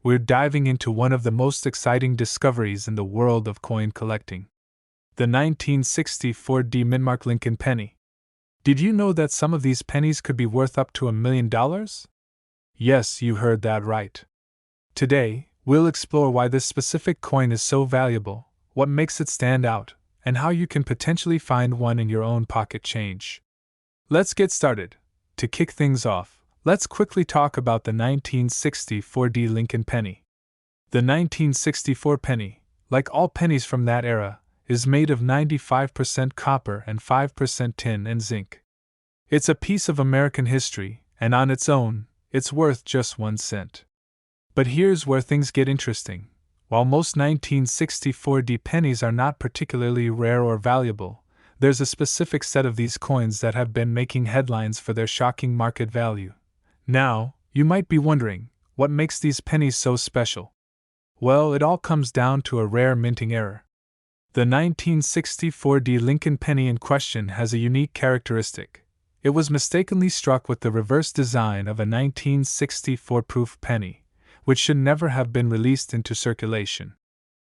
we're diving into one of the most exciting discoveries in the world of coin collecting: the 1964 Mintmark Lincoln penny. Did you know that some of these pennies could be worth up to $1 million? Yes, you heard that right. Today, we'll explore why this specific coin is so valuable, what makes it stand out, and how you can potentially find one in your own pocket change. Let's get started. To kick things off, let's quickly talk about the 1964 Lincoln penny. The 1964 penny, like all pennies from that era, is made of 95% copper and 5% tin and zinc. It's a piece of American history, and on its own, it's worth just 1 cent. But here's where things get interesting. While most 1964 pennies are not particularly rare or valuable, there's a specific set of these coins that have been making headlines for their shocking market value. Now, you might be wondering, what makes these pennies so special? Well, it all comes down to a rare minting error. The 1964 Lincoln penny in question has a unique characteristic. It was mistakenly struck with the reverse design of a 1964 proof penny, which should never have been released into circulation.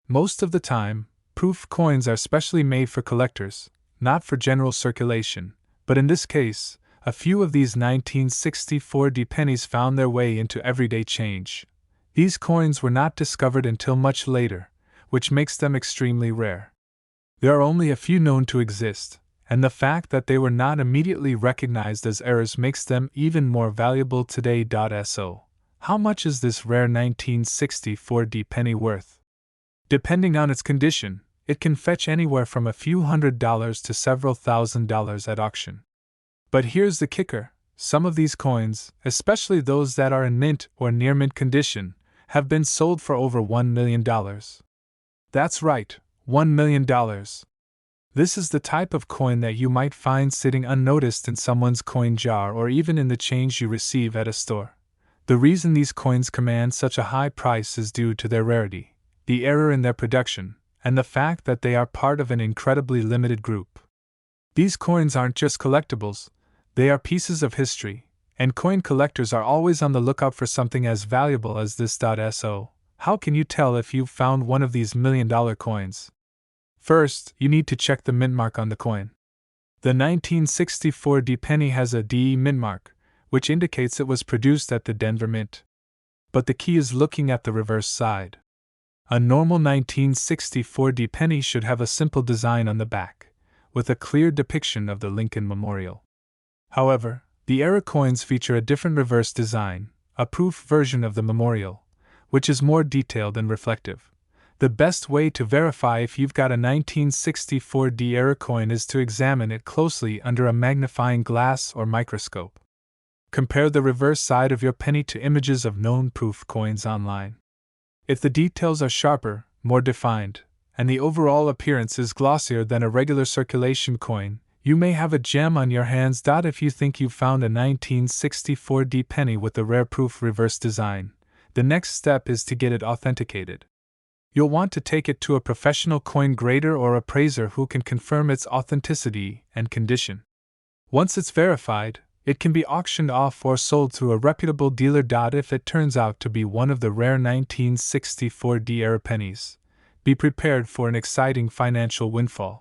Most of the time, proof coins are specially made for collectors, not for general circulation, but in this case, a few of these 1964 pennies found their way into everyday change. These coins were not discovered until much later, which makes them extremely rare. There are only a few known to exist, and the fact that they were not immediately recognized as errors makes them even more valuable today. So, how much is this rare 1964 penny worth? Depending on its condition, it can fetch anywhere from a few $100s to several $1,000s at auction. But here's the kicker: some of these coins, especially those that are in mint or near mint condition, have been sold for over $1 million. That's right, $1 million. This is the type of coin that you might find sitting unnoticed in someone's coin jar or even in the change you receive at a store. The reason these coins command such a high price is due to their rarity, the error in their production, and the fact that they are part of an incredibly limited group. These coins aren't just collectibles, they are pieces of history, and coin collectors are always on the lookout for something as valuable as this. So, how can you tell if you've found one of these $1 million coins? First, you need to check the mint mark on the coin. The 1964 penny has a DE mint mark, which indicates it was produced at the Denver Mint. But the key is looking at the reverse side. A normal 1964 penny should have a simple design on the back, with a clear depiction of the Lincoln Memorial. However, the error coins feature a different reverse design, a proof version of the memorial, which is more detailed and reflective. The best way to verify if you've got a 1964 error coin is to examine it closely under a magnifying glass or microscope. Compare the reverse side of your penny to images of known proof coins online. If the details are sharper, more defined, and the overall appearance is glossier than a regular circulation coin, you may have a gem on your hands. If you think you've found a 1964 penny with a rare proof reverse design, the next step is to get it authenticated. You'll want to take it to a professional coin grader or appraiser who can confirm its authenticity and condition. Once it's verified, it can be auctioned off or sold through a reputable dealer. If it turns out to be one of the rare 1964 error pennies, be prepared for an exciting financial windfall.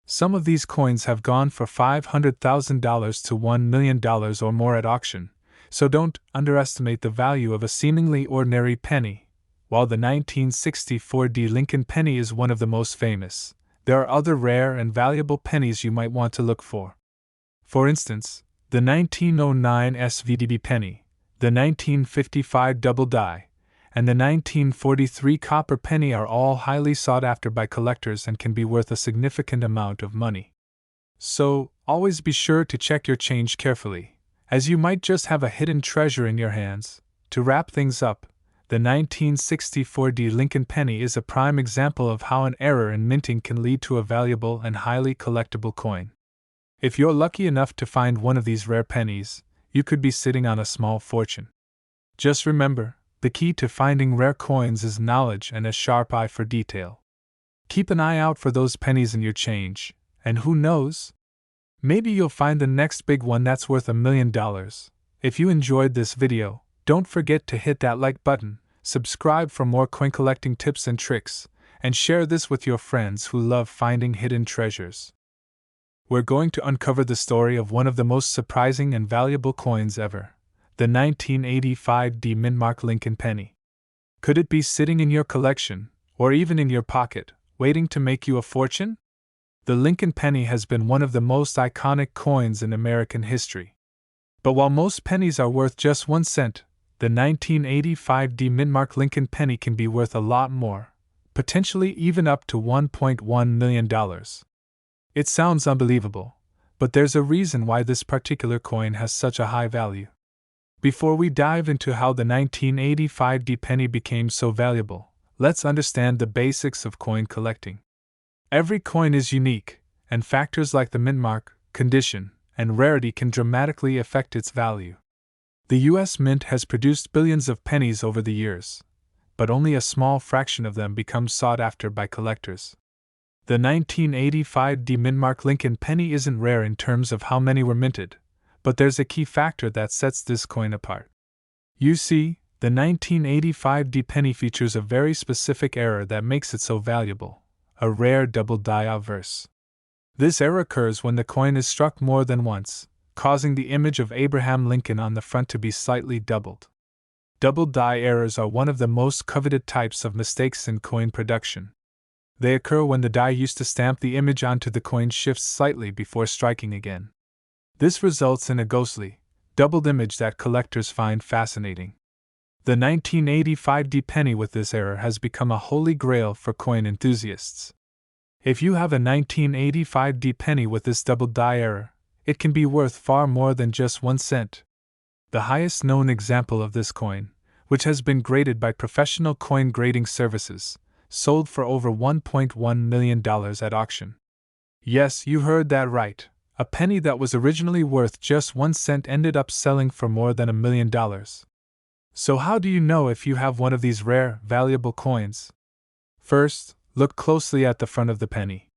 Some of these coins have gone for $500,000 to $1 million or more at auction, so don't underestimate the value of a seemingly ordinary penny. While the 1964 Lincoln penny is one of the most famous, there are other rare and valuable pennies you might want to look for. For instance, the 1909 SVDB penny, the 1955 double die, and the 1943 copper penny are all highly sought after by collectors and can be worth a significant amount of money. So, always be sure to check your change carefully, as you might just have a hidden treasure in your hands. To wrap things up, the 1964 Lincoln penny is a prime example of how an error in minting can lead to a valuable and highly collectible coin. If you're lucky enough to find one of these rare pennies, you could be sitting on a small fortune. Just remember, the key to finding rare coins is knowledge and a sharp eye for detail. Keep an eye out for those pennies in your change, and who knows? Maybe you'll find the next big one that's worth $1 million. If you enjoyed this video, don't forget to hit that like button, subscribe for more coin collecting tips and tricks, and share this with your friends who love finding hidden treasures. We're going to uncover the story of one of the most surprising and valuable coins ever, the 1985 Mint Lincoln penny. Could it be sitting in your collection, or even in your pocket, waiting to make you a fortune? The Lincoln penny has been one of the most iconic coins in American history. But while most pennies are worth just 1 cent, the 1985 Mint Lincoln penny can be worth a lot more, potentially even up to $1.1 million. It sounds unbelievable, but there's a reason why this particular coin has such a high value. Before we dive into how the 1985 penny became so valuable, let's understand the basics of coin collecting. Every coin is unique, and factors like the mint mark, condition, and rarity can dramatically affect its value. The U.S. Mint has produced billions of pennies over the years, but only a small fraction of them become sought after by collectors. The 1985 Mint Lincoln penny isn't rare in terms of how many were minted, but there's a key factor that sets this coin apart. You see, the 1985 penny features a very specific error that makes it so valuable: a rare double die obverse. This error occurs when the coin is struck more than once, causing the image of Abraham Lincoln on the front to be slightly doubled. Double die errors are one of the most coveted types of mistakes in coin production. They occur when the die used to stamp the image onto the coin shifts slightly before striking again. This results in a ghostly, doubled image that collectors find fascinating. The 1985 penny with this error has become a holy grail for coin enthusiasts. If you have a 1985 penny with this double die error, it can be worth far more than just 1 cent. The highest known example of this coin, which has been graded by professional coin grading services, sold for over $1.1 million at auction. Yes, you heard that right. A penny that was originally worth just 1 cent ended up selling for more than $1 million. So how do you know if you have one of these rare, valuable coins? First, look closely at the front of the penny.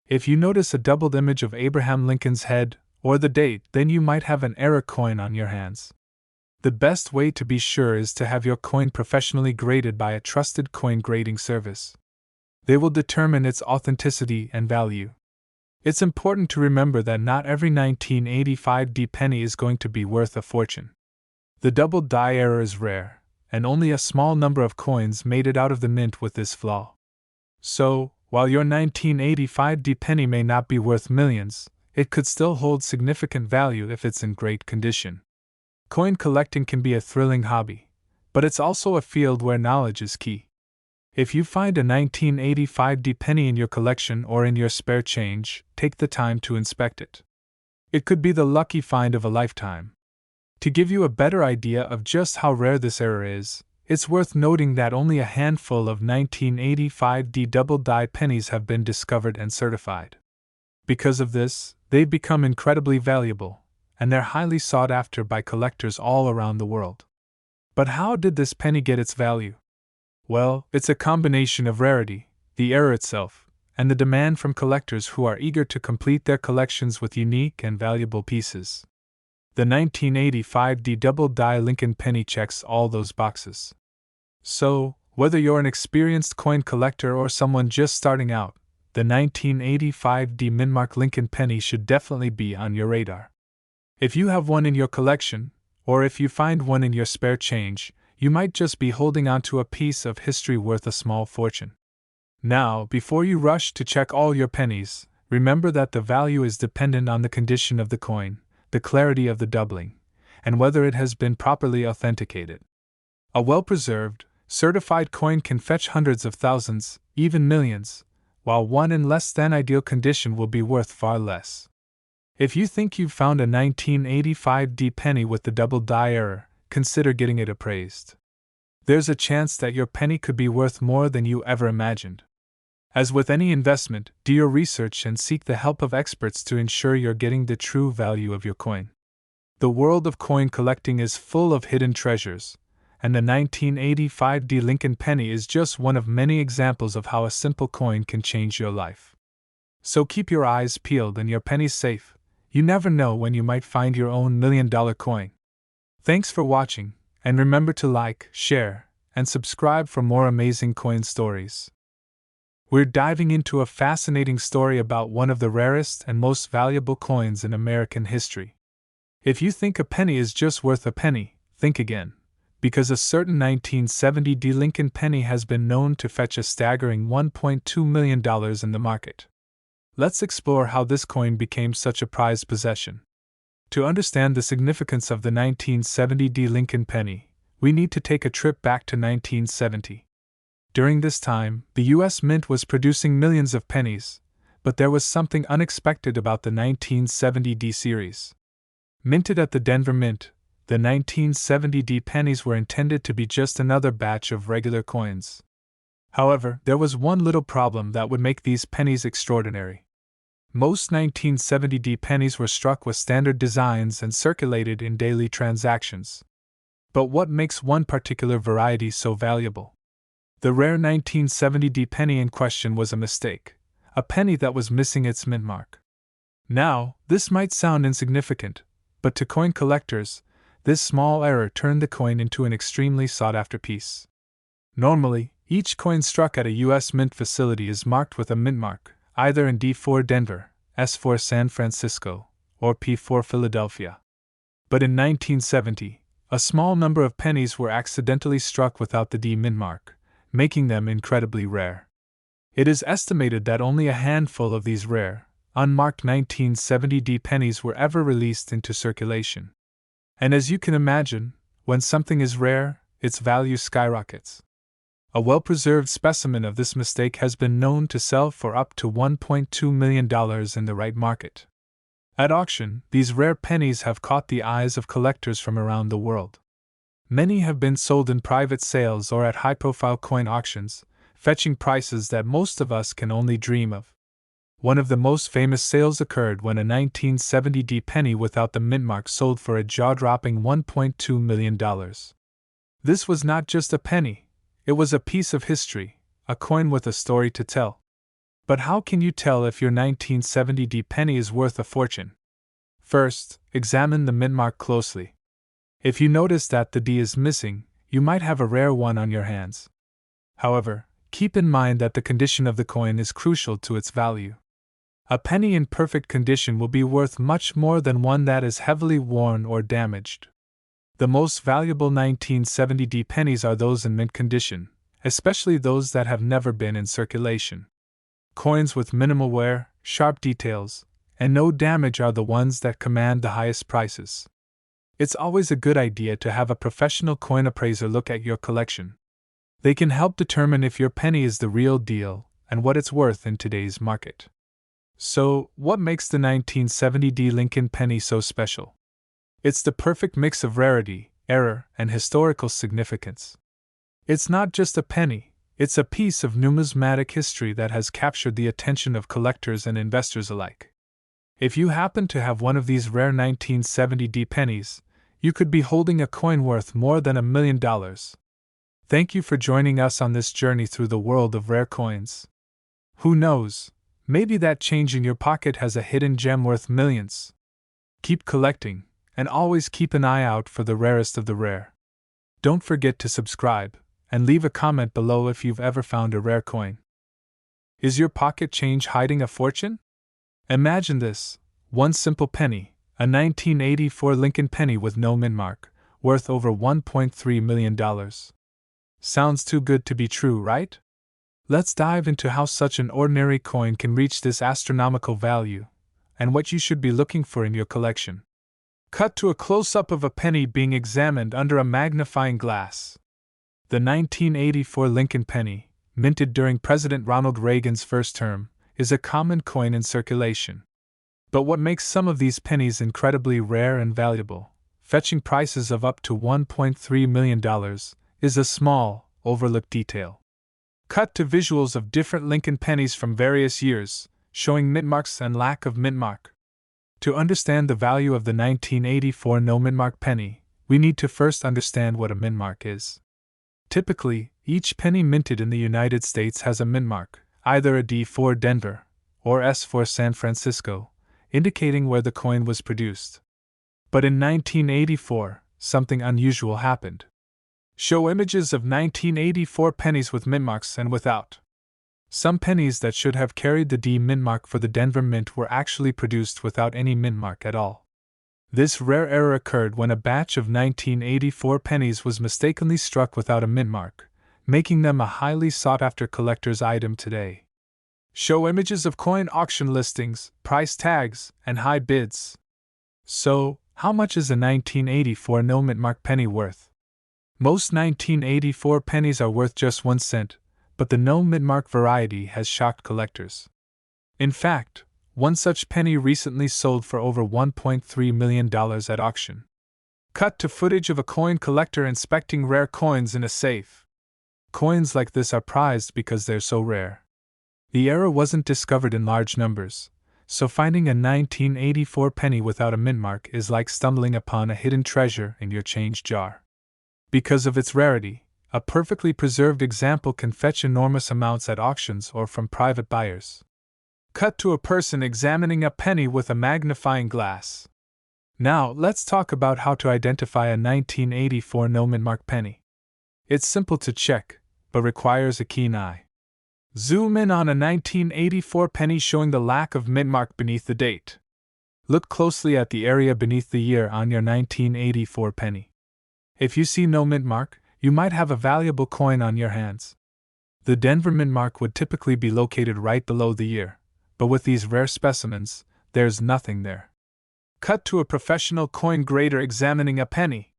If you notice a doubled image of Abraham Lincoln's head, or the date, then you might have an error coin on your hands. The best way to be sure is to have your coin professionally graded by a trusted coin grading service. They will determine its authenticity and value. It's important to remember that not every 1985 penny is going to be worth a fortune. The double die error is rare, and only a small number of coins made it out of the mint with this flaw. So, while your 1985 penny may not be worth millions, it could still hold significant value if it's in great condition. Coin collecting can be a thrilling hobby, but it's also a field where knowledge is key. If you find a 1985 penny in your collection or in your spare change, take the time to inspect it. It could be the lucky find of a lifetime. To give you a better idea of just how rare this error is, it's worth noting that only a handful of 1985 double die pennies have been discovered and certified. Because of this, they've become incredibly valuable, and they're highly sought after by collectors all around the world. But how did this penny get its value? Well, it's a combination of rarity, the error itself, and the demand from collectors who are eager to complete their collections with unique and valuable pieces. The 1985 double die Lincoln penny checks all those boxes. So, whether you're an experienced coin collector or someone just starting out, the 1985 Mint Lincoln penny should definitely be on your radar. If you have one in your collection, or if you find one in your spare change, you might just be holding onto a piece of history worth a small fortune. Now, before you rush to check all your pennies, remember that the value is dependent on the condition of the coin, the clarity of the doubling, and whether it has been properly authenticated. A well-preserved, certified coin can fetch hundreds of thousands, even millions, while one in less than ideal condition will be worth far less. If you think you've found a 1985 penny with the double die error, consider getting it appraised. There's a chance that your penny could be worth more than you ever imagined. As with any investment, do your research and seek the help of experts to ensure you're getting the true value of your coin. The world of coin collecting is full of hidden treasures, and the 1985 Lincoln penny is just one of many examples of how a simple coin can change your life. So keep your eyes peeled and your pennies safe. You never know when you might find your own $1 million coin. Thanks for watching, and remember to like, share, and subscribe for more amazing coin stories. We're diving into a fascinating story about one of the rarest and most valuable coins in American history. If you think a penny is just worth a penny, think again, because a certain 1970 Lincoln penny has been known to fetch a staggering $1.2 million in the market. Let's explore how this coin became such a prized possession. To understand the significance of the 1970 Lincoln penny, we need to take a trip back to 1970. During this time, the U.S. Mint was producing millions of pennies, but there was something unexpected about the 1970 series. Minted at the Denver Mint, the 1970 pennies were intended to be just another batch of regular coins. However, there was one little problem that would make these pennies extraordinary. Most 1970 pennies were struck with standard designs and circulated in daily transactions. But what makes one particular variety so valuable? The rare 1970 penny in question was a mistake, a penny that was missing its mint mark. Now, this might sound insignificant, but to coin collectors, this small error turned the coin into an extremely sought-after piece. Normally, each coin struck at a U.S. Mint facility is marked with a mint mark, either in D4 Denver, S4 San Francisco, or P4 Philadelphia. But in 1970, a small number of pennies were accidentally struck without the D mint mark, making them incredibly rare. It is estimated that only a handful of these rare, unmarked 1970 pennies were ever released into circulation. And as you can imagine, when something is rare, its value skyrockets. A well-preserved specimen of this mistake has been known to sell for up to $1.2 million in the right market. At auction, these rare pennies have caught the eyes of collectors from around the world. Many have been sold in private sales or at high-profile coin auctions, fetching prices that most of us can only dream of. One of the most famous sales occurred when a 1970 penny without the mint mark sold for a jaw-dropping $1.2 million. This was not just a penny, it was a piece of history, a coin with a story to tell. But how can you tell if your 1970 penny is worth a fortune? First, examine the mint mark closely. If you notice that the D is missing, you might have a rare one on your hands. However, keep in mind that the condition of the coin is crucial to its value. A penny in perfect condition will be worth much more than one that is heavily worn or damaged. The most valuable 1970 pennies are those in mint condition, especially those that have never been in circulation. Coins with minimal wear, sharp details, and no damage are the ones that command the highest prices. It's always a good idea to have a professional coin appraiser look at your collection. They can help determine if your penny is the real deal and what it's worth in today's market. So, what makes the 1970 Lincoln penny so special? It's the perfect mix of rarity, error, and historical significance. It's not just a penny, it's a piece of numismatic history that has captured the attention of collectors and investors alike. If you happen to have one of these rare 1970 pennies, you could be holding a coin worth more than $1 million. Thank you for joining us on this journey through the world of rare coins. Who knows, maybe that change in your pocket has a hidden gem worth millions. Keep collecting, and always keep an eye out for the rarest of the rare. Don't forget to subscribe, and leave a comment below if you've ever found a rare coin. Is your pocket change hiding a fortune? Imagine this: one simple penny, a 1984 Lincoln penny with no mint mark, worth over $1.3 million. Sounds too good to be true, right? Let's dive into how such an ordinary coin can reach this astronomical value, and what you should be looking for in your collection. Cut to a close-up of a penny being examined under a magnifying glass. The 1984 Lincoln penny, minted during President Ronald Reagan's first term, is a common coin in circulation. But what makes some of these pennies incredibly rare and valuable, fetching prices of up to $1.3 million, is a small, overlooked detail. Cut to visuals of different Lincoln pennies from various years, showing mint marks and lack of mint mark. To understand the value of the 1984 no mint mark penny, we need to first understand what a mint mark is. Typically, each penny minted in the United States has a mint mark, either a D4 Denver or S4 San Francisco, indicating where the coin was produced. But in 1984, something unusual happened. Show images of 1984 pennies with mint marks and without. Some pennies that should have carried the D mint mark for the Denver Mint were actually produced without any mint mark at all. This rare error occurred when a batch of 1984 pennies was mistakenly struck without a mint mark, making them a highly sought-after collector's item today. Show images of coin auction listings, price tags, and high bids. So, how much is a 1984 no mint mark penny worth? Most 1984 pennies are worth just 1 cent, but the no mint mark variety has shocked collectors. In fact, one such penny recently sold for over $1.3 million at auction. Cut to footage of a coin collector inspecting rare coins in a safe. Coins like this are prized because they're so rare. The error wasn't discovered in large numbers, so finding a 1984 penny without a mint mark is like stumbling upon a hidden treasure in your change jar. Because of its rarity, a perfectly preserved example can fetch enormous amounts at auctions or from private buyers. Cut to a person examining a penny with a magnifying glass. Now, let's talk about how to identify a 1984 no mint mark penny. It's simple to check, but requires a keen eye. Zoom in on a 1984 penny showing the lack of mint mark beneath the date. Look closely at the area beneath the year on your 1984 penny. If you see no mint mark, you might have a valuable coin on your hands. The Denver mint mark would typically be located right below the year, but with these rare specimens, there's nothing there. Cut to a professional coin grader examining a penny.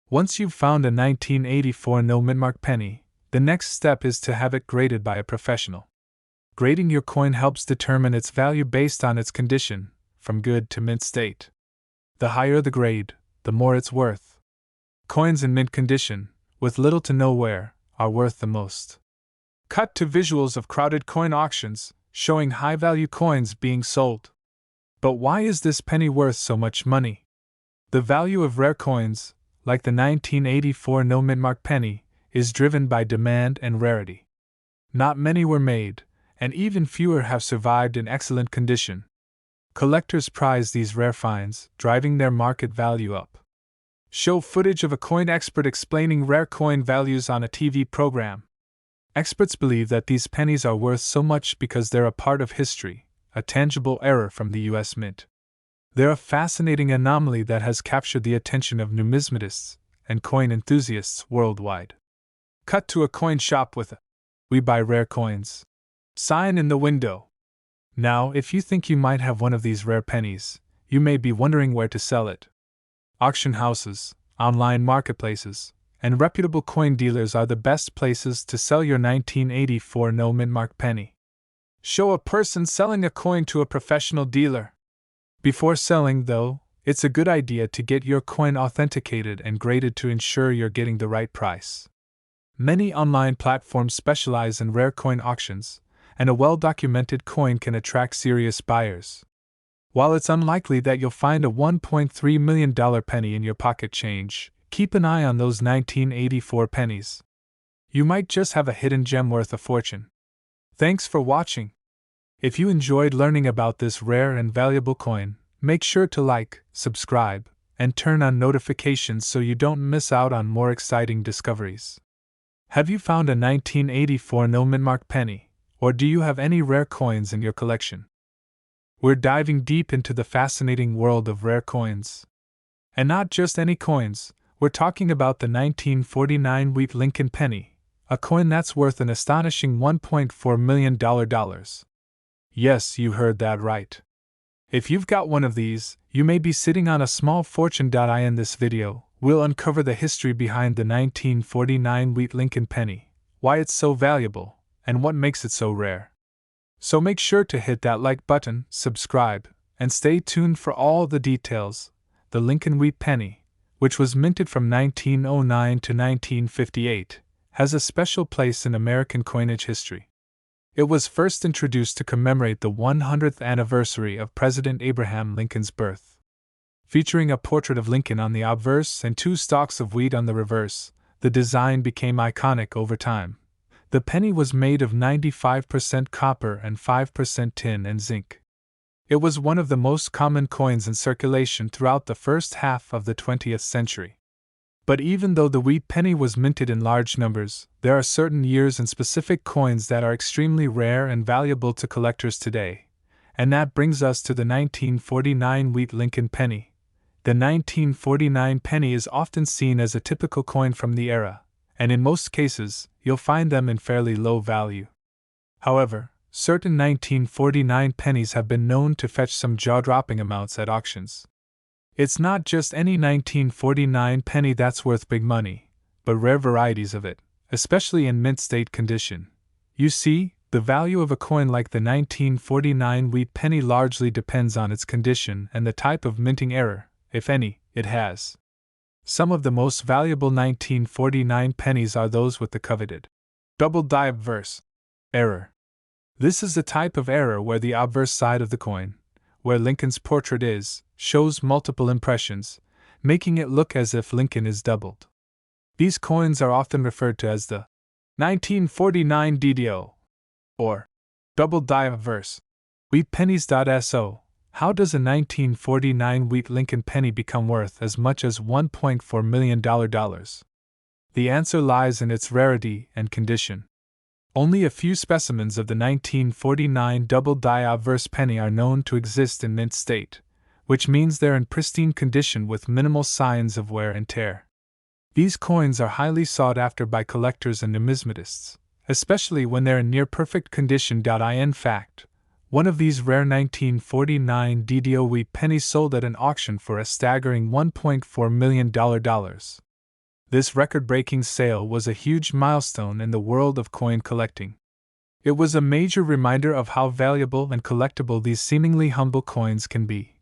Once you've found a 1984 no mint mark penny, the next step is to have it graded by a professional. Grading your coin helps determine its value based on its condition, from good to mint state. The higher the grade, the more it's worth. Coins in mint condition, with little to no wear, are worth the most. Cut to visuals of crowded coin auctions, showing high-value coins being sold. But why is this penny worth so much money? The value of rare coins, like the 1984 no mint mark penny, is driven by demand and rarity. Not many were made, and even fewer have survived in excellent condition. Collectors prize these rare finds, driving their market value up. Show footage of a coin expert explaining rare coin values on a TV program. Experts believe that these pennies are worth so much because they're a part of history, a tangible error from the U.S. Mint. They're a fascinating anomaly that has captured the attention of numismatists and coin enthusiasts worldwide. Cut to a coin shop with a "We buy rare coins" sign in the window. Now, if you think you might have one of these rare pennies, you may be wondering where to sell it. Auction houses, online marketplaces, and reputable coin dealers are the best places to sell your 1984 no mint mark penny. Show a person selling a coin to a professional dealer. Before selling, though, it's a good idea to get your coin authenticated and graded to ensure you're getting the right price. Many online platforms specialize in rare coin auctions, and a well-documented coin can attract serious buyers. While it's unlikely that you'll find a $1.3 million penny in your pocket change, keep an eye on those 1984 pennies. You might just have a hidden gem worth a fortune. Thanks for watching. If you enjoyed learning about this rare and valuable coin, make sure to like, subscribe, and turn on notifications so you don't miss out on more exciting discoveries. Have you found a 1984 no mint mark penny, or do you have any rare coins in your collection? We're diving deep into the fascinating world of rare coins. And not just any coins, we're talking about the 1949 wheat Lincoln penny, a coin that's worth an astonishing $1.4 million. Yes, you heard that right. If you've got one of these, you may be sitting on a small fortune. In this video, we'll uncover the history behind the 1949 wheat Lincoln penny, why it's so valuable, and what makes it so rare. So make sure to hit that like button, subscribe, and stay tuned for all the details. The Lincoln wheat penny, which was minted from 1909 to 1958, has a special place in American coinage history. It was first introduced to commemorate the 100th anniversary of President Abraham Lincoln's birth. Featuring a portrait of Lincoln on the obverse and 2 stalks of wheat on the reverse, the design became iconic over time. The penny was made of 95% copper and 5% tin and zinc. It was one of the most common coins in circulation throughout the first half of the 20th century. But even though the wheat penny was minted in large numbers, there are certain years and specific coins that are extremely rare and valuable to collectors today. And that brings us to the 1949 wheat Lincoln penny. The 1949 penny is often seen as a typical coin from the era, and in most cases, you'll find them in fairly low value. However, certain 1949 pennies have been known to fetch some jaw-dropping amounts at auctions. It's not just any 1949 penny that's worth big money, but rare varieties of it, especially in mint state condition. You see, the value of a coin like the 1949 wheat penny largely depends on its condition and the type of minting error, if any, it has. Some of the most valuable 1949 pennies are those with the coveted double die obverse error. This is the type of error where the obverse side of the coin, where Lincoln's portrait is, shows multiple impressions, making it look as if Lincoln is doubled. These coins are often referred to as the 1949 DDO, or double die obverse wheat pennies.so. How does a 1949 wheat Lincoln penny become worth as much as $1.4 million? The answer lies in its rarity and condition. Only a few specimens of the 1949 double die obverse penny are known to exist in mint state, which means they're in pristine condition with minimal signs of wear and tear. These coins are highly sought after by collectors and numismatists, especially when they're in near perfect condition. In fact, one of these rare 1949 DDO wheat pennies sold at an auction for a staggering $1.4 million. This record-breaking sale was a huge milestone in the world of coin collecting. It was a major reminder of how valuable and collectible these seemingly humble coins can be.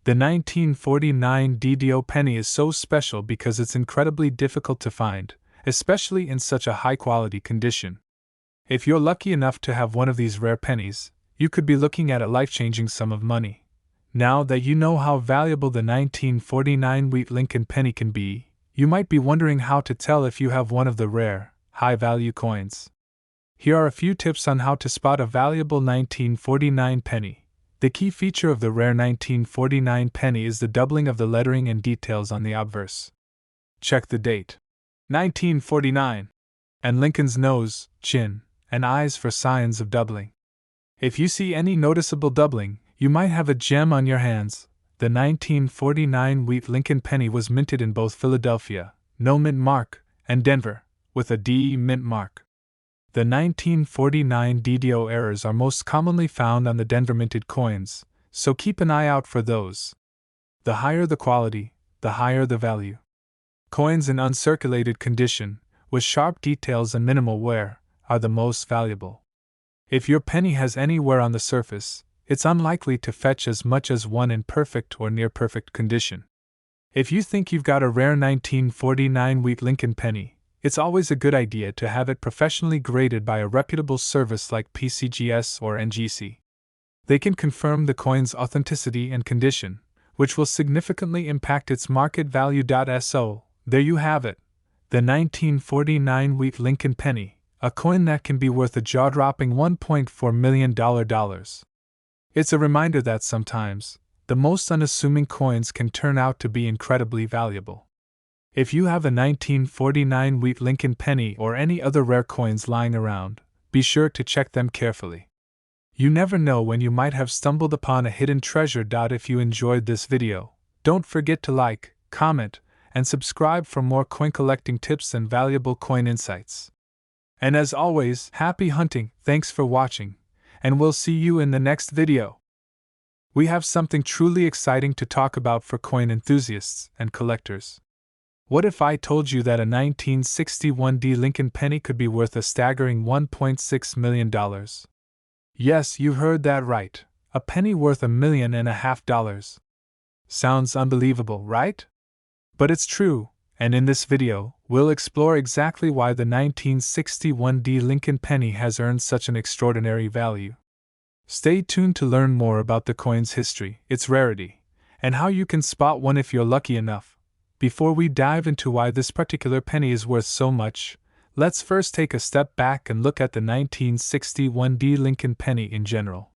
The 1949 DDO penny is so special because it's incredibly difficult to find, especially in such a high-quality condition. If you're lucky enough to have one of these rare pennies, you could be looking at a life-changing sum of money. Now that you know how valuable the 1949 wheat Lincoln penny can be, you might be wondering how to tell if you have one of the rare, high-value coins. Here are a few tips on how to spot a valuable 1949 penny. The key feature of the rare 1949 penny is the doubling of the lettering and details on the obverse. Check the date. 1949. And Lincoln's nose, chin, and eyes for signs of doubling. If you see any noticeable doubling, you might have a gem on your hands. The 1949 wheat Lincoln penny was minted in both Philadelphia, no mint mark, and Denver, with a DE mint mark. The 1949 DDO errors are most commonly found on the Denver minted coins, so keep an eye out for those. The higher the quality, the higher the value. Coins in uncirculated condition, with sharp details and minimal wear, are the most valuable. If your penny has any wear on the surface, it's unlikely to fetch as much as one in perfect or near perfect condition. If you think you've got a rare 1949 wheat Lincoln penny, it's always a good idea to have it professionally graded by a reputable service like PCGS or NGC. They can confirm the coin's authenticity and condition, which will significantly impact its market value. So, there you have it, the 1949 wheat Lincoln penny, a coin that can be worth a jaw-dropping $1.4 million. It's a reminder that sometimes, the most unassuming coins can turn out to be incredibly valuable. If you have a 1949 wheat Lincoln penny or any other rare coins lying around, be sure to check them carefully. You never know when you might have stumbled upon a hidden treasure. If you enjoyed this video, don't forget to like, comment, and subscribe for more coin collecting tips and valuable coin insights. And as always, happy hunting, thanks for watching, and we'll see you in the next video. We have something truly exciting to talk about for coin enthusiasts and collectors. What if I told you that a 1961 D Lincoln penny could be worth a staggering $1.6 million? Yes, you heard that right, a penny worth $1.5 million. Sounds unbelievable, right? But it's true, and in this video, we'll explore exactly why the 1961 D Lincoln penny has earned such an extraordinary value. Stay tuned to learn more about the coin's history, its rarity, and how you can spot one if you're lucky enough. Before we dive into why this particular penny is worth so much, let's first take a step back and look at the 1961 D Lincoln penny in general.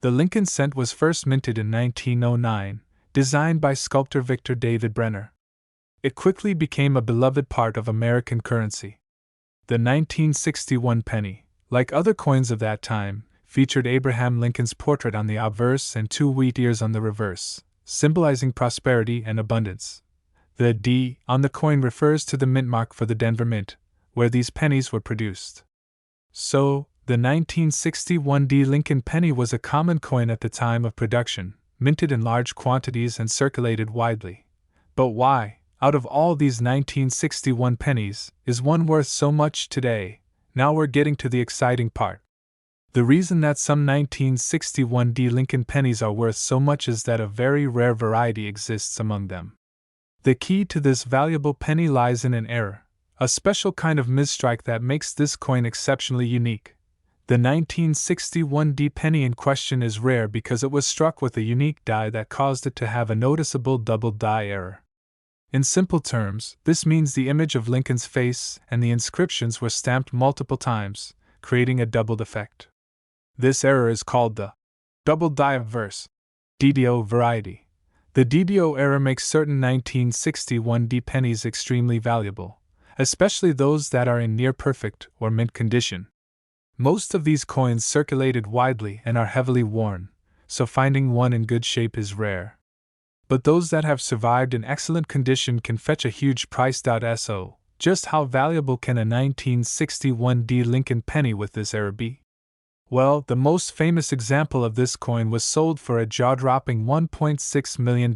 The Lincoln cent was first minted in 1909, designed by sculptor Victor David Brenner. It quickly became a beloved part of American currency. The 1961 penny, like other coins of that time, featured Abraham Lincoln's portrait on the obverse and 2 wheat ears on the reverse, symbolizing prosperity and abundance. The D on the coin refers to the mint mark for the Denver Mint, where these pennies were produced. So, the 1961 D Lincoln penny was a common coin at the time of production, minted in large quantities and circulated widely. But why, out of all these 1961 pennies, is one worth so much today? Now we're getting to the exciting part. The reason that some 1961 D Lincoln pennies are worth so much is that a very rare variety exists among them. The key to this valuable penny lies in an error, a special kind of misstrike that makes this coin exceptionally unique. The 1961 D penny in question is rare because it was struck with a unique die that caused it to have a noticeable double die error. In simple terms, this means the image of Lincoln's face and the inscriptions were stamped multiple times, creating a doubled effect. This error is called the double die obverse DDO variety. The DDO error makes certain 1961 D pennies extremely valuable, especially those that are in near perfect or mint condition. Most of these coins circulated widely and are heavily worn, so finding one in good shape is rare. But those that have survived in excellent condition can fetch a huge price. So, just how valuable can a 1961 D Lincoln penny with this error be? Well, the most famous example of this coin was sold for a jaw-dropping $1.6 million.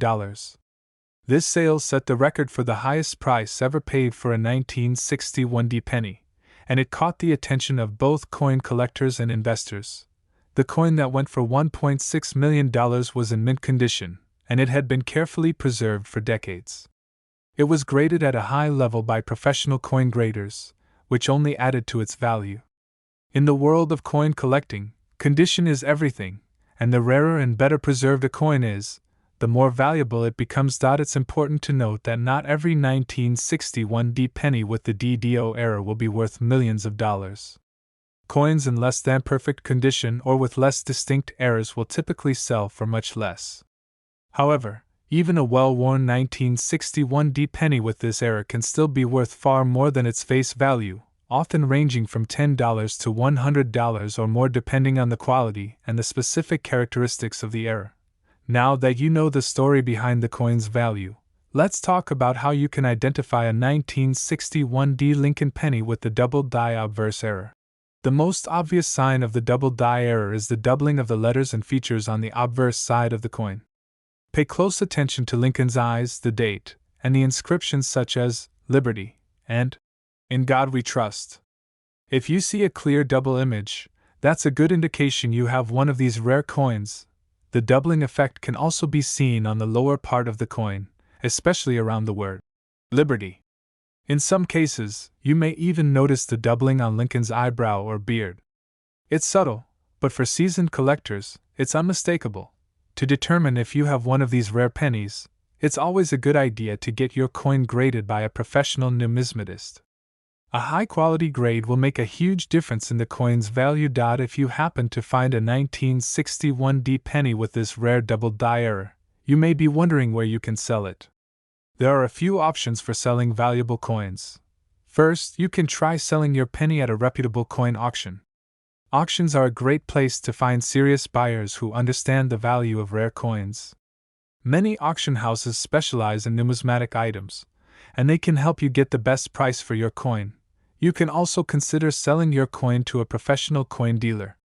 This sale set the record for the highest price ever paid for a 1961 D penny, and it caught the attention of both coin collectors and investors. The coin that went for $1.6 million was in mint condition, and it had been carefully preserved for decades. It was graded at a high level by professional coin graders, which only added to its value. In the world of coin collecting, condition is everything, and the rarer and better preserved a coin is, the more valuable it becomes. It's important to note that not every 1961 D penny with the DDO error will be worth millions of dollars. Coins in less than perfect condition or with less distinct errors will typically sell for much less. However, even a well-worn 1961 D penny with this error can still be worth far more than its face value, often ranging from $10 to $100 or more depending on the quality and the specific characteristics of the error. Now that you know the story behind the coin's value, let's talk about how you can identify a 1961 D Lincoln penny with the double die obverse error. The most obvious sign of the double die error is the doubling of the letters and features on the obverse side of the coin. Pay close attention to Lincoln's eyes, the date, and the inscriptions such as Liberty and In God We Trust. If you see a clear double image, that's a good indication you have one of these rare coins. The doubling effect can also be seen on the lower part of the coin, especially around the word Liberty. In some cases, you may even notice the doubling on Lincoln's eyebrow or beard. It's subtle, but for seasoned collectors, it's unmistakable. To determine if you have one of these rare pennies, it's always a good idea to get your coin graded by a professional numismatist. A high-quality grade will make a huge difference in the coin's value. If you happen to find a 1961 D penny with this rare double die error, you may be wondering where you can sell it. There are a few options for selling valuable coins. First, you can try selling your penny at a reputable coin auction. Auctions are a great place to find serious buyers who understand the value of rare coins. Many auction houses specialize in numismatic items, and they can help you get the best price for your coin. You can also consider selling your coin to a professional coin dealer.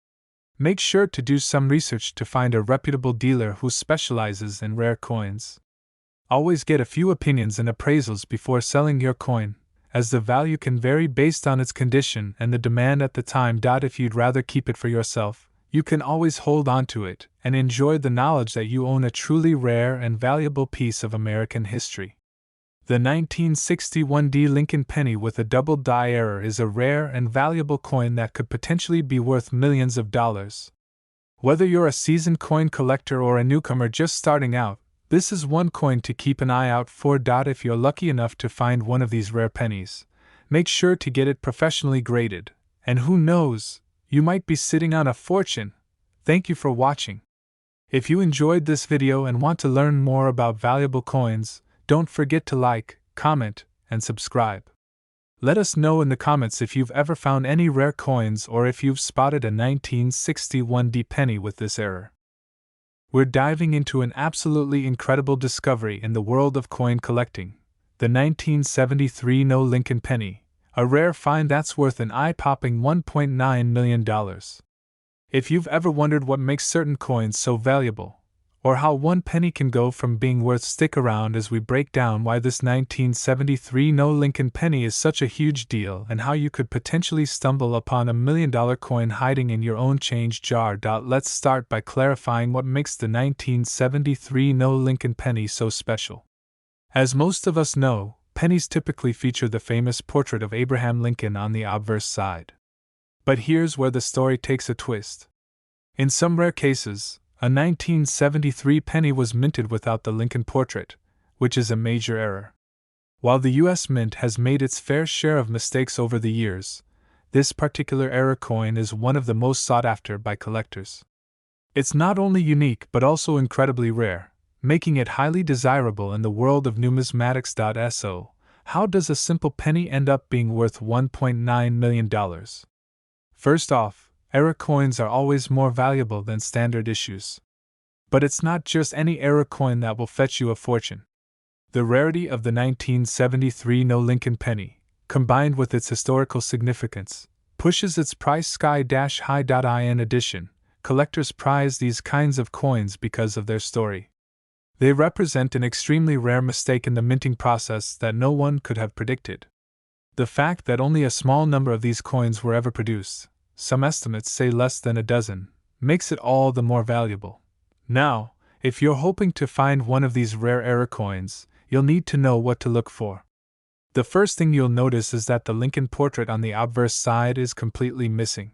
Make sure to do some research to find a reputable dealer who specializes in rare coins. Always get a few opinions and appraisals before selling your coin, as the value can vary based on its condition and the demand at the time. If you'd rather keep it for yourself, you can always hold on to it and enjoy the knowledge that you own a truly rare and valuable piece of American history. The 1961 D Lincoln penny with a double die error is a rare and valuable coin that could potentially be worth millions of dollars. Whether you're a seasoned coin collector or a newcomer just starting out, this is one coin to keep an eye out for. If you're lucky enough to find one of these rare pennies, make sure to get it professionally graded, and who knows, you might be sitting on a fortune. Thank you for watching. If you enjoyed this video and want to learn more about valuable coins, don't forget to like, comment, and subscribe. Let us know in the comments if you've ever found any rare coins or if you've spotted a 1961 D penny with this error. We're diving into an absolutely incredible discovery in the world of coin collecting, the 1973 No Lincoln penny, a rare find that's worth an eye-popping $1.9 million. If you've ever wondered what makes certain coins so valuable, or how one penny can go from being worth, stick around as we break down why this 1973 No Lincoln penny is such a huge deal and how you could potentially stumble upon $1 million coin hiding in your own change jar. Let's start by clarifying what makes the 1973 No Lincoln penny so special. As most of us know, pennies typically feature the famous portrait of Abraham Lincoln on the obverse side. But here's where the story takes a twist. In some rare cases, a 1973 penny was minted without the Lincoln portrait, which is a major error. While the U.S. Mint has made its fair share of mistakes over the years, this particular error coin is one of the most sought after by collectors. It's not only unique but also incredibly rare, making it highly desirable in the world of numismatics. So, how does a simple penny end up being worth $1.9 million? First off, error coins are always more valuable than standard issues. But it's not just any error coin that will fetch you a fortune. The rarity of the 1973 No Lincoln penny, combined with its historical significance, pushes its price sky-high. In addition, collectors prize these kinds of coins because of their story. They represent an extremely rare mistake in the minting process that no one could have predicted. The fact that only a small number of these coins were ever produced, some estimates say less than a dozen, makes it all the more valuable. Now, if you're hoping to find one of these rare error coins, you'll need to know what to look for. The first thing you'll notice is that the Lincoln portrait on the obverse side is completely missing.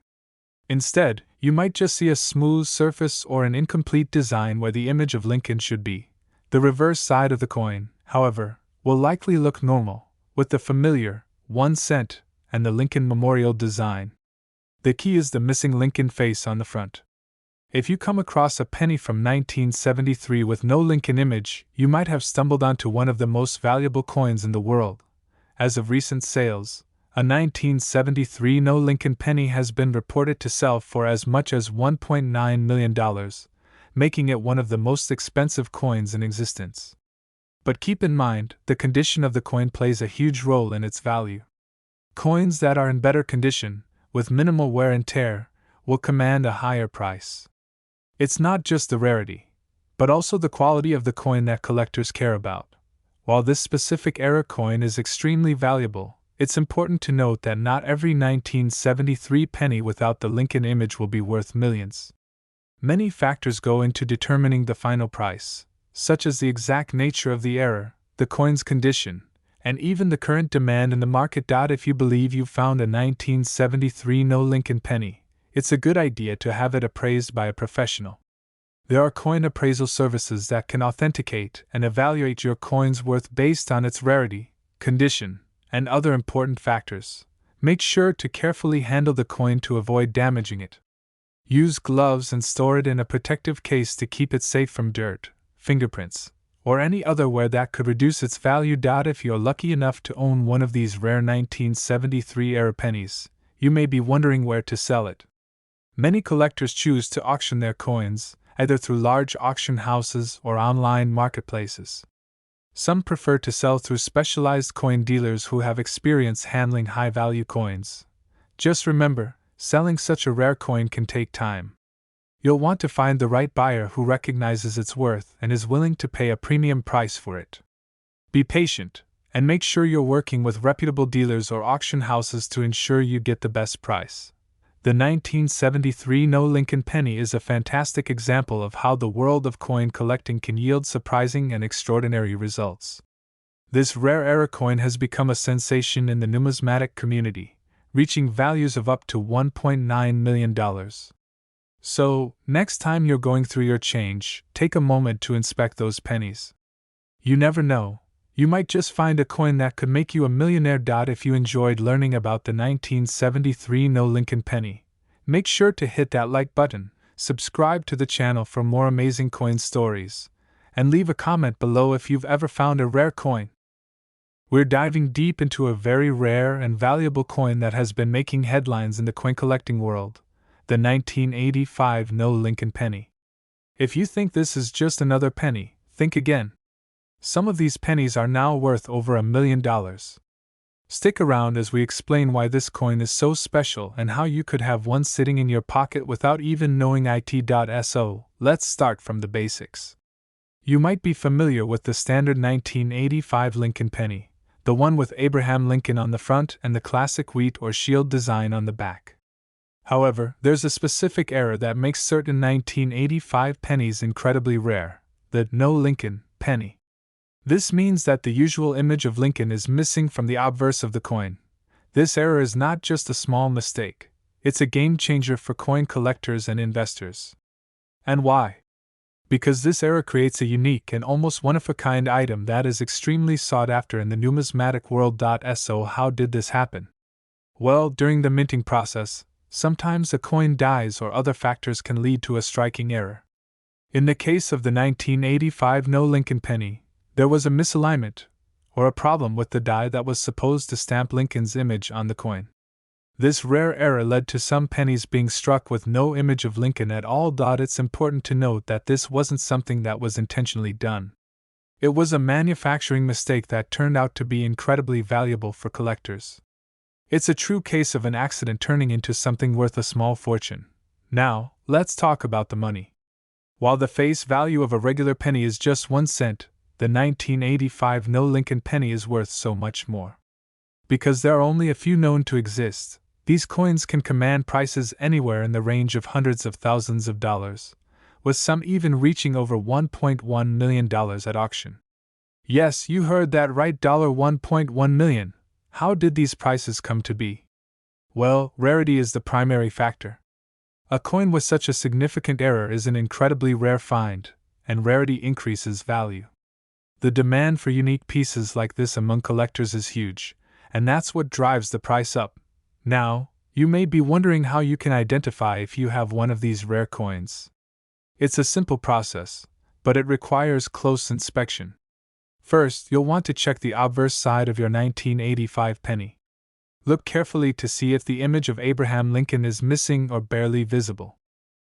Instead, you might just see a smooth surface or an incomplete design where the image of Lincoln should be. The reverse side of the coin, however, will likely look normal, with the familiar 1 cent and the Lincoln Memorial design. The key is the missing Lincoln face on the front. If you come across a penny from 1973 with no Lincoln image, you might have stumbled onto one of the most valuable coins in the world. As of recent sales, a 1973 No Lincoln penny has been reported to sell for as much as $1.9 million, making it one of the most expensive coins in existence. But keep in mind, the condition of the coin plays a huge role in its value. Coins that are in better condition, with minimal wear and tear, will command a higher price. It's not just the rarity, but also the quality of the coin that collectors care about. While this specific error coin is extremely valuable, it's important to note that not every 1973 penny without the Lincoln image will be worth millions. Many factors go into determining the final price, such as the exact nature of the error, the coin's condition, and even the current demand in the market. If you believe you've found a 1973 No Lincoln penny, it's a good idea to have it appraised by a professional. There are coin appraisal services that can authenticate and evaluate your coin's worth based on its rarity, condition, and other important factors. Make sure to carefully handle the coin to avoid damaging it. Use gloves and store it in a protective case to keep it safe from dirt, fingerprints, or any other wear that could reduce its value. If you're lucky enough to own one of these rare 1973 error pennies, you may be wondering where to sell it. Many collectors choose to auction their coins, either through large auction houses or online marketplaces. Some prefer to sell through specialized coin dealers who have experience handling high-value coins. Just remember, selling such a rare coin can take time. You'll want to find the right buyer who recognizes its worth and is willing to pay a premium price for it. Be patient, and make sure you're working with reputable dealers or auction houses to ensure you get the best price. The 1973 No Lincoln penny is a fantastic example of how the world of coin collecting can yield surprising and extraordinary results. This rare error coin has become a sensation in the numismatic community, reaching values of up to $1.9 million. So, next time you're going through your change, take a moment to inspect those pennies. You never know, you might just find a coin that could make you a millionaire. If you enjoyed learning about the 1973 No Lincoln penny, make sure to hit that like button, subscribe to the channel for more amazing coin stories, and leave a comment below if you've ever found a rare coin. We're diving deep into a very rare and valuable coin that has been making headlines in the coin collecting world, the 1985 No Lincoln penny. If you think this is just another penny, think again. Some of these pennies are now worth over $1 million. Stick around as we explain why this coin is so special and how you could have one sitting in your pocket without even knowing it. Let's start from the basics. You might be familiar with the standard 1985 Lincoln penny, the one with Abraham Lincoln on the front and the classic wheat or shield design on the back. However, there's a specific error that makes certain 1985 pennies incredibly rare: the No Lincoln penny. This means that the usual image of Lincoln is missing from the obverse of the coin. This error is not just a small mistake, it's a game changer for coin collectors and investors. And why? Because this error creates a unique and almost one-of-a-kind item that is extremely sought after in the numismatic world. So how did this happen? Well, during the minting process, sometimes a coin dies or other factors can lead to a striking error. In the case of the 1985 No Lincoln penny, there was a misalignment, or a problem with the die that was supposed to stamp Lincoln's image on the coin. This rare error led to some pennies being struck with no image of Lincoln at all. It's important to note that this wasn't something that was intentionally done. It was a manufacturing mistake that turned out to be incredibly valuable for collectors. It's a true case of an accident turning into something worth a small fortune. Now, let's talk about the money. While the face value of a regular penny is just 1 cent, the 1985 No Lincoln penny is worth so much more. Because there are only a few known to exist, these coins can command prices anywhere in the range of hundreds of thousands of dollars, with some even reaching over $1.1 million at auction. Yes, you heard that right, $1.1 million. How did these prices come to be? Well, rarity is the primary factor. A coin with such a significant error is an incredibly rare find, and rarity increases value. The demand for unique pieces like this among collectors is huge, and that's what drives the price up. Now, you may be wondering how you can identify if you have one of these rare coins. It's a simple process, but it requires close inspection. First, you'll want to check the obverse side of your 1985 penny. Look carefully to see if the image of Abraham Lincoln is missing or barely visible.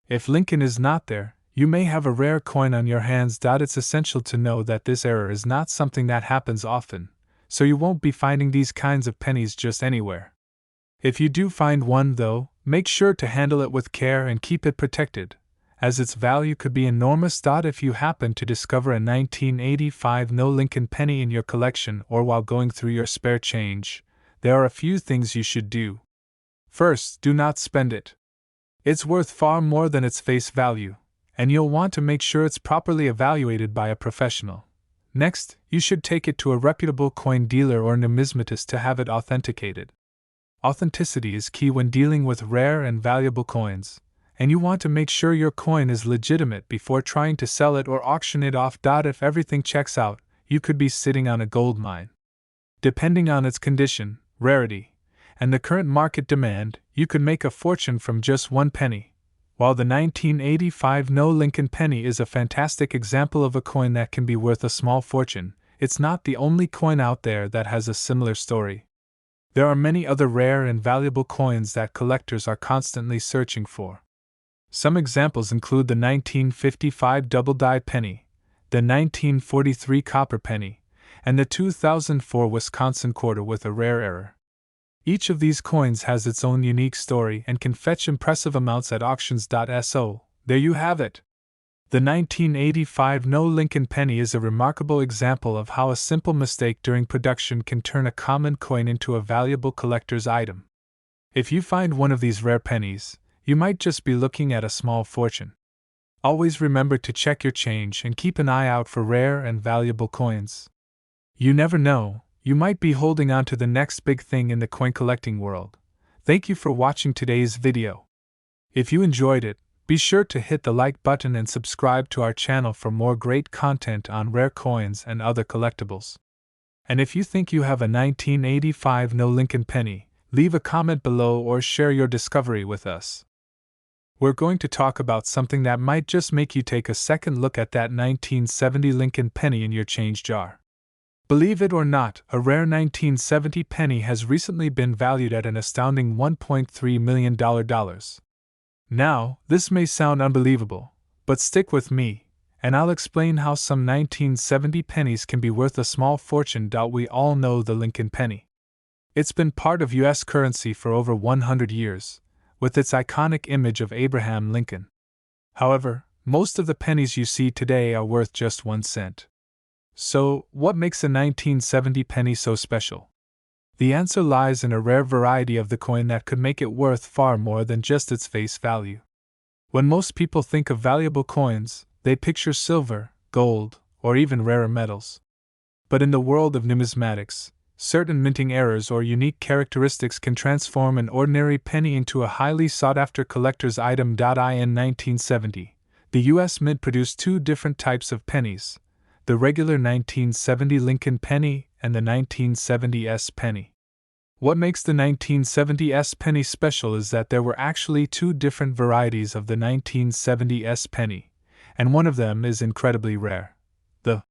If Lincoln is not there, you may have a rare coin on your hands. It's essential to know that this error is not something that happens often, so you won't be finding these kinds of pennies just anywhere. If you do find one, though, make sure to handle it with care and keep it protected, as its value could be enormous. If you happen to discover a 1985 No Lincoln penny in your collection or while going through your spare change, there are a few things you should do. First, do not spend it. It's worth far more than its face value, and you'll want to make sure it's properly evaluated by a professional. Next, you should take it to a reputable coin dealer or numismatist to have it authenticated. Authenticity is key when dealing with rare and valuable coins, and you want to make sure your coin is legitimate before trying to sell it or auction it off. If everything checks out, you could be sitting on a gold mine. Depending on its condition, rarity, and the current market demand, you could make a fortune from just 1 penny. While the 1985 No Lincoln penny is a fantastic example of a coin that can be worth a small fortune, it's not the only coin out there that has a similar story. There are many other rare and valuable coins that collectors are constantly searching for. Some examples include the 1955 double-die penny, the 1943 copper penny, and the 2004 Wisconsin quarter with a rare error. Each of these coins has its own unique story and can fetch impressive amounts at auctions. So, there you have it. The 1985 No Lincoln penny is a remarkable example of how a simple mistake during production can turn a common coin into a valuable collector's item. If you find one of these rare pennies, you might just be looking at a small fortune. Always remember to check your change and keep an eye out for rare and valuable coins. You never know, you might be holding on to the next big thing in the coin collecting world. Thank you for watching today's video. If you enjoyed it, be sure to hit the like button and subscribe to our channel for more great content on rare coins and other collectibles. And if you think you have a 1985 No Lincoln penny, leave a comment below or share your discovery with us. We're going to talk about something that might just make you take a second look at that 1970 Lincoln penny in your change jar. Believe it or not, a rare 1970 penny has recently been valued at an astounding $1.3 million. Now, this may sound unbelievable, but stick with me, and I'll explain how some 1970 pennies can be worth a small fortune. We all know the Lincoln penny. It's been part of U.S. currency for over 100 years, with its iconic image of Abraham Lincoln. However, most of the pennies you see today are worth just 1 cent. So, what makes a 1970 penny so special? The answer lies in a rare variety of the coin that could make it worth far more than just its face value. When most people think of valuable coins, they picture silver, gold, or even rarer metals. But in the world of numismatics, certain minting errors or unique characteristics can transform an ordinary penny into a highly sought-after collector's item. In 1970, the U.S. Mint produced 2 different types of pennies: the regular 1970 Lincoln penny and the 1970 S penny. What makes the 1970 S penny special is that there were actually 2 different varieties of the 1970 S penny, and one of them is incredibly rare. The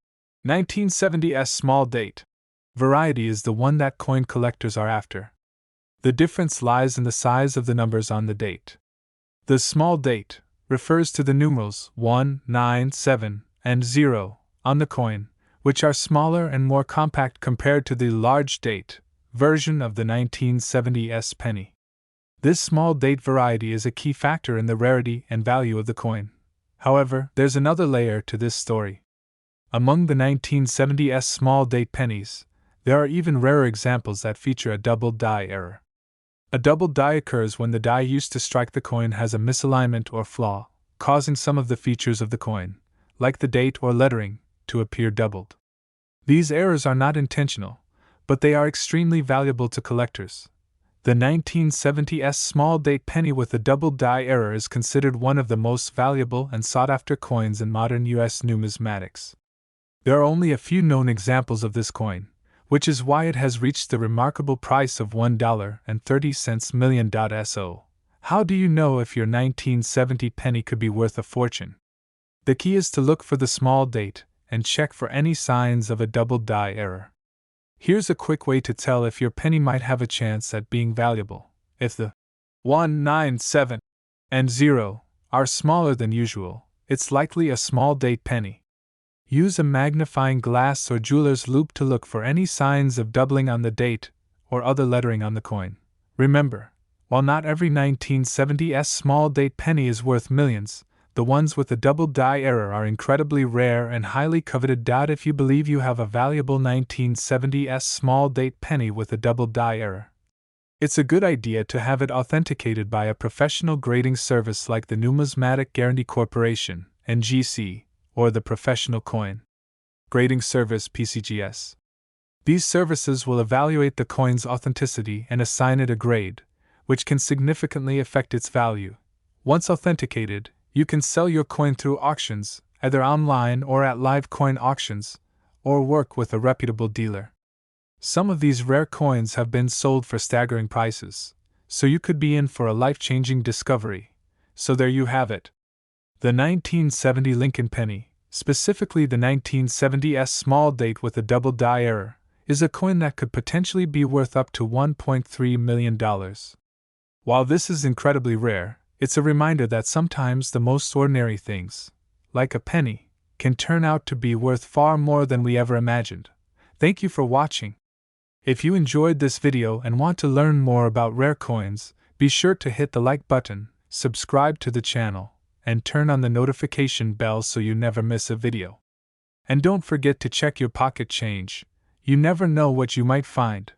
1970 S small date variety is the one that coin collectors are after. The difference lies in the size of the numbers on the date. The small date refers to the numerals 1, 9, 7, and 0 on the coin, which are smaller and more compact compared to the large date version of the 1970 S penny. This small date variety is a key factor in the rarity and value of the coin. However, there's another layer to this story. Among the 1970 S small date pennies, there are even rarer examples that feature a double die error. A double die occurs when the die used to strike the coin has a misalignment or flaw, causing some of the features of the coin, like the date or lettering, to appear doubled. These errors are not intentional, but they are extremely valuable to collectors. The 1970 S small date penny with a double die error is considered one of the most valuable and sought-after coins in modern U.S. numismatics. There are only a few known examples of this coin, which is why it has reached the remarkable price of $1.30 million. So, how do you know if your 1970 penny could be worth a fortune? The key is to look for the small date and check for any signs of a double die error. Here's a quick way to tell if your penny might have a chance at being valuable. If the 1, 9, 7, and 0 are smaller than usual, it's likely a small date penny. Use a magnifying glass or jeweler's loupe to look for any signs of doubling on the date or other lettering on the coin. Remember, while not every 1970 S small date penny is worth millions, the ones with a double die error are incredibly rare and highly coveted. If you believe you have a valuable 1970 S small date penny with a double die error, it's a good idea to have it authenticated by a professional grading service like the Numismatic Guarantee Corporation, NGC, or the Professional Coin Grading Service (PCGS). These services will evaluate the coin's authenticity and assign it a grade, which can significantly affect its value. Once authenticated, you can sell your coin through auctions, either online or at live coin auctions, or work with a reputable dealer. Some of these rare coins have been sold for staggering prices, so you could be in for a life-changing discovery. So there you have it. The 1970 Lincoln penny, specifically the 1970 S small date with a double die error, is a coin that could potentially be worth up to $1.3 million. While this is incredibly rare, it's a reminder that sometimes the most ordinary things, like a penny, can turn out to be worth far more than we ever imagined. Thank you for watching. If you enjoyed this video and want to learn more about rare coins, be sure to hit the like button, subscribe to the channel, and turn on the notification bell so you never miss a video. And don't forget to check your pocket change. You never know what you might find.